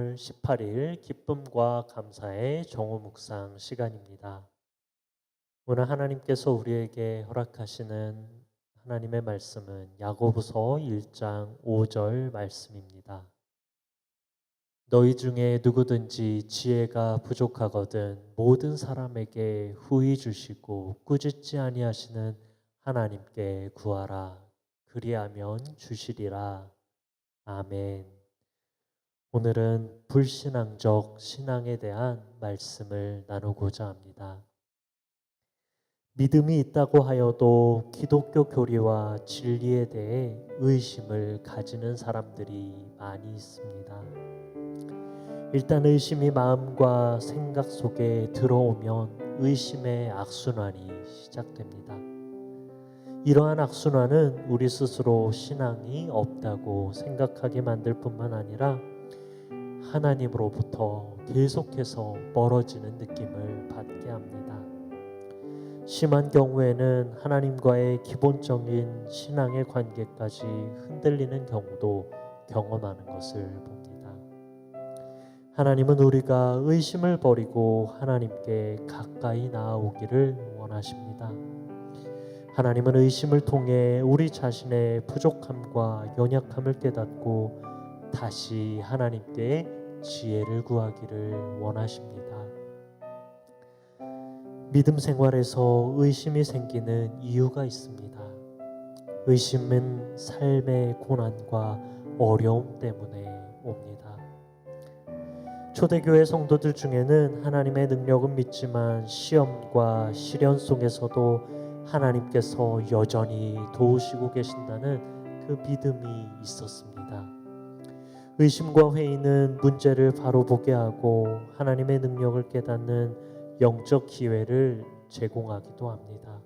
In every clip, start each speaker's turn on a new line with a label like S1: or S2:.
S1: 6월 18일 기쁨과 감사의 정오 묵상 시간입니다. 오늘 하나님께서 우리에게 허락하시는 하나님의 말씀은 야고보서 1장 5절 말씀입니다. 너희 중에 누구든지 지혜가 부족하거든 모든 사람에게 후히 주시고 꾸짖지 아니하시는 하나님께 구하라. 그리하면 주시리라. 아멘. 오늘은 불신앙적 신앙에 대한 말씀을 나누고자 합니다. 믿음이 있다고 하여도 기독교 교리와 진리에 대해 의심을 가지는 사람들이 많이 있습니다. 일단 의심이 마음과 생각 속에 들어오면 의심의 악순환이 시작됩니다. 이러한 악순환은 우리 스스로 신앙이 없다고 생각하게 만들 뿐만 아니라 하나님으로부터 계속해서 멀어지는 느낌을 받게 합니다. 심한 경우에는 하나님과의 기본적인 신앙의 관계까지 흔들리는 경우도 경험하는 것을 봅니다. 하나님은 우리가 의심을 버리고 하나님께 가까이 나아오기를 원하십니다. 하나님은 의심을 통해 우리 자신의 부족함과 연약함을 깨닫고 다시 하나님께 지혜를 구하기를 원하십니다. 믿음 생활에서 의심이 생기는 이유가 있습니다. 의심은 삶의 고난과 어려움 때문에 옵니다. 초대교회 성도들 중에는 하나님의 능력은 믿지만 시험과 시련 속에서도 하나님께서 여전히 도우시고 계신다는 그 믿음이 있었습니다. 의심과 회의는 문제를 바로 보게 하고 하나님의 능력을 깨닫는 영적 기회를 제공하기도 합니다.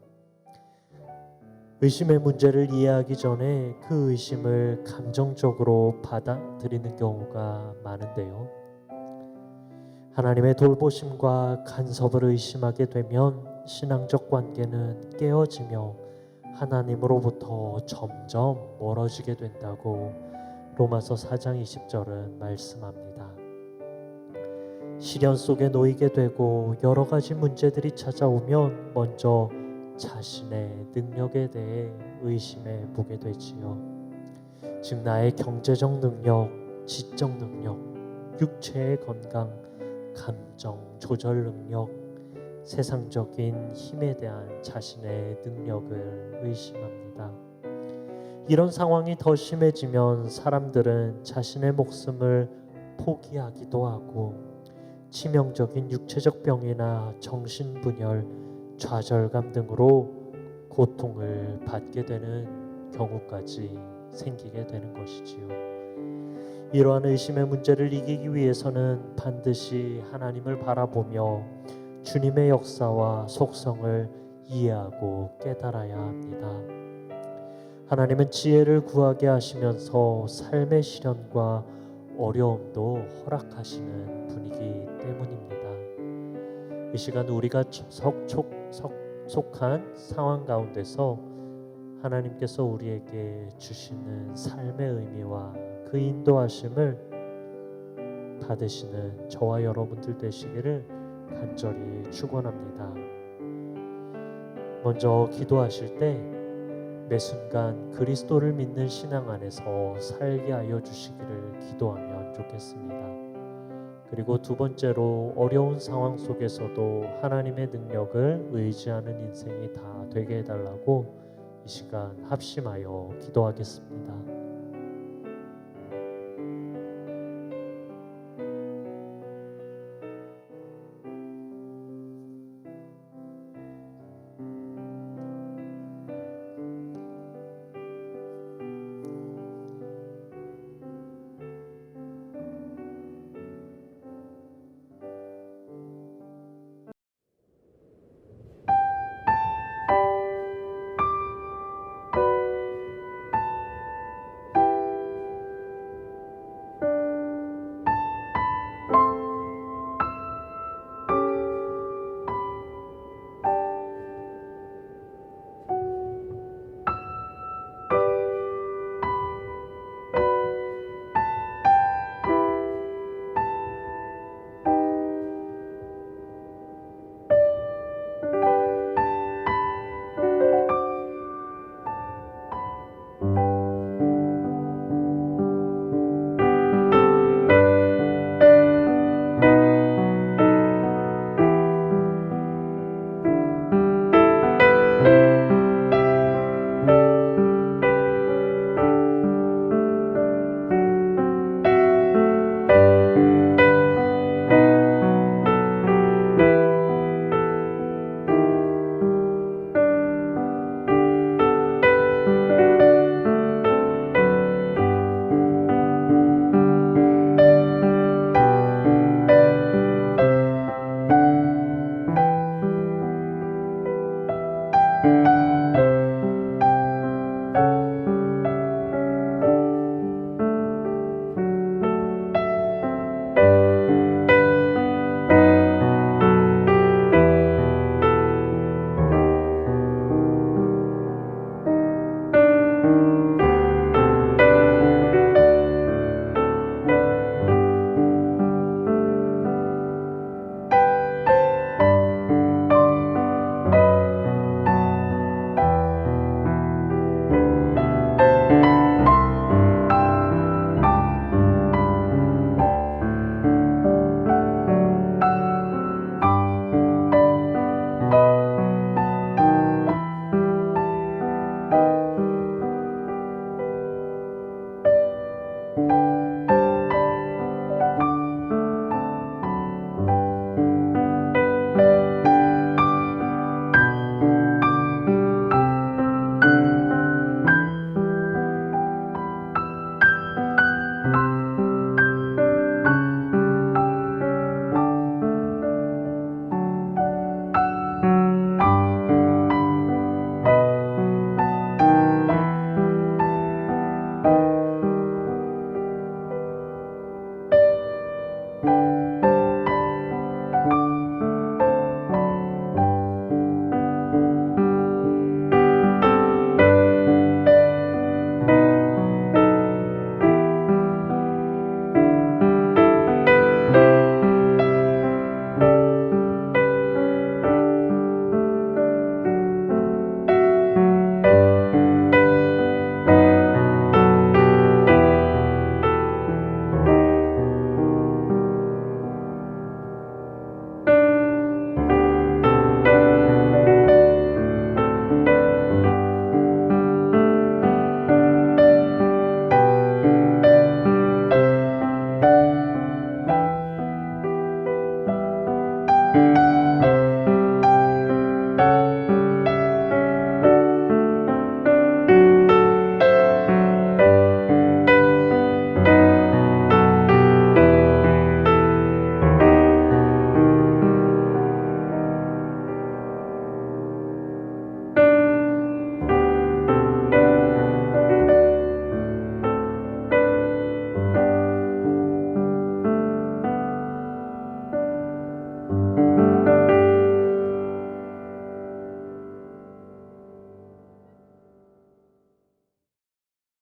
S1: 의심의 문제를 이해하기 전에 그 의심을 감정적으로 받아들이는 경우가 많은데요. 하나님의 돌보심과 간섭을 의심하게 되면 신앙적 관계는 깨어지며 하나님으로부터 점점 멀어지게 된다고 로마서 4장 20절은 말씀합니다. 시련 속에 놓이게 되고 여러 가지 문제들이 찾아오면 먼저 자신의 능력에 대해 의심해 보게 되지요. 즉 나의 경제적 능력, 지적 능력, 육체의 건강, 감정 조절 능력, 세상적인 힘에 대한 자신의 능력을 의심합니다. 이런 상황이 더 심해지면 사람들은 자신의 목숨을 포기하기도 하고 치명적인 육체적 병이나 정신분열, 좌절감 등으로 고통을 받게 되는 경우까지 생기게 되는 것이지요. 이러한 의심의 문제를 이기기 위해서는 반드시 하나님을 바라보며 주님의 역사와 속성을 이해하고 깨달아야 합니다. 하나님은 지혜를 구하게 하시면서 삶의 시련과 어려움도 허락하시는 분이기 때문입니다. 이 시간 우리가 속한 상황 가운데서 하나님께서 우리에게 주시는 삶의 의미와 그 인도하심을 받으시는 저와 여러분들 되시기를 간절히 축원합니다. 먼저 기도하실 때 매 순간 그리스도를 믿는 신앙 안에서 살게 하여 주시기를 기도하면 좋겠습니다. 그리고 두 번째로 어려운 상황 속에서도 하나님의 능력을 의지하는 인생이 다 되게 해달라고 이 시간 합심하여 기도하겠습니다.